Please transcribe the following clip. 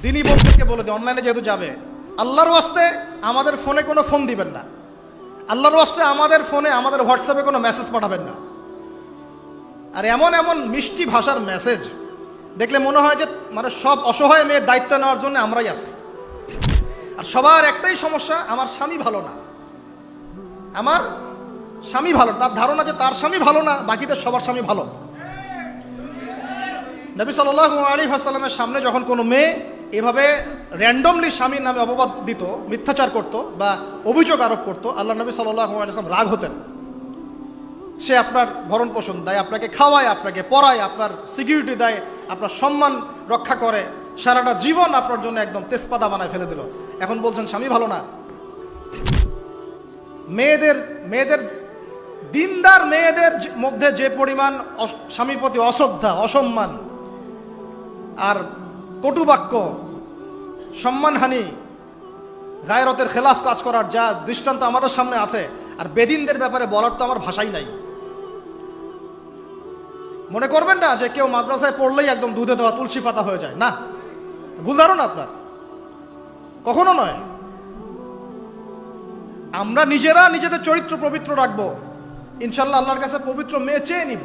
দিনই বন্ধুকে বলে দিই, অনলাইনে যেহেতু যাবে, আল্লাহর ওয়াস্তে আমাদের ফোনে কোনো ফোন দিবেন না, আল্লাহর ওয়াস্তে আমাদের ফোনে আমাদের হোয়াটসঅ্যাপে কোনো মেসেজ পাঠাবেন না। আর এমন এমন মিষ্টি ভাষার মেসেজ দেখলে মনে হয় যে মানে সব অসহায় মেয়ের দায়িত্ব নেওয়ার জন্য আমরাই আছি। আর সবার একটাই সমস্যা, আমার স্বামী ভালো না, আমার স্বামী ভালো, তার ধারণা যে তার স্বামী ভালো না, বাকিদের সবার স্বামী ভালো। নবী সাল্লাল্লাহু আলাইহি ওয়াসাল্লামের সামনে যখন কোনো মেয়ে এভাবে র্যান্ডমলি স্বামীর নামে অপবাদ দিত, মিথ্যাচার করত বা অভিযোগ আরোপ করত, আল্লাহ নবী সাল্লাল্লাহু আলাইহি ওয়াসাল্লাম রাগ হতেন। সে আপনার ভরণ পোষণ দেয়, আপনাকে খাওয়ায়, আপনাকে পড়ায়, আপনার সিকিউরিটি দেয়, আপনার সম্মান রক্ষা করে, সারাটা জীবন আপনার জন্য একদম তেজপাতা বানায় ফেলে দিল, এখন বলছেন স্বামী ভালো না। মেয়েদের দিনদার মেয়েদের মধ্যে যে পরিমাণ স্বামীর প্রতি অশ্রদ্ধা, অসম্মান আর কটুবাক্য, সম্মানহানি, গায়রতের খেলাফ কাজ করার যা দৃষ্টান্ত আমাদের সামনে আছে, আর বেদিনদের ব্যাপারে বলার তো আমার ভাষাই নাই। মনে করবেন না যে কেউ মাদ্রাসায় পড়লেই একদম দুধে দেওয়া তুলসী পাতা হয়ে যায়, না, ভুল ধারণা আপনার, কখনো নয়। আমরা নিজেরা নিজেদের চরিত্র পবিত্র রাখবো, ইনশাল্লাহ আল্লাহর কাছে পবিত্র মেয়ে চেয়ে নিব।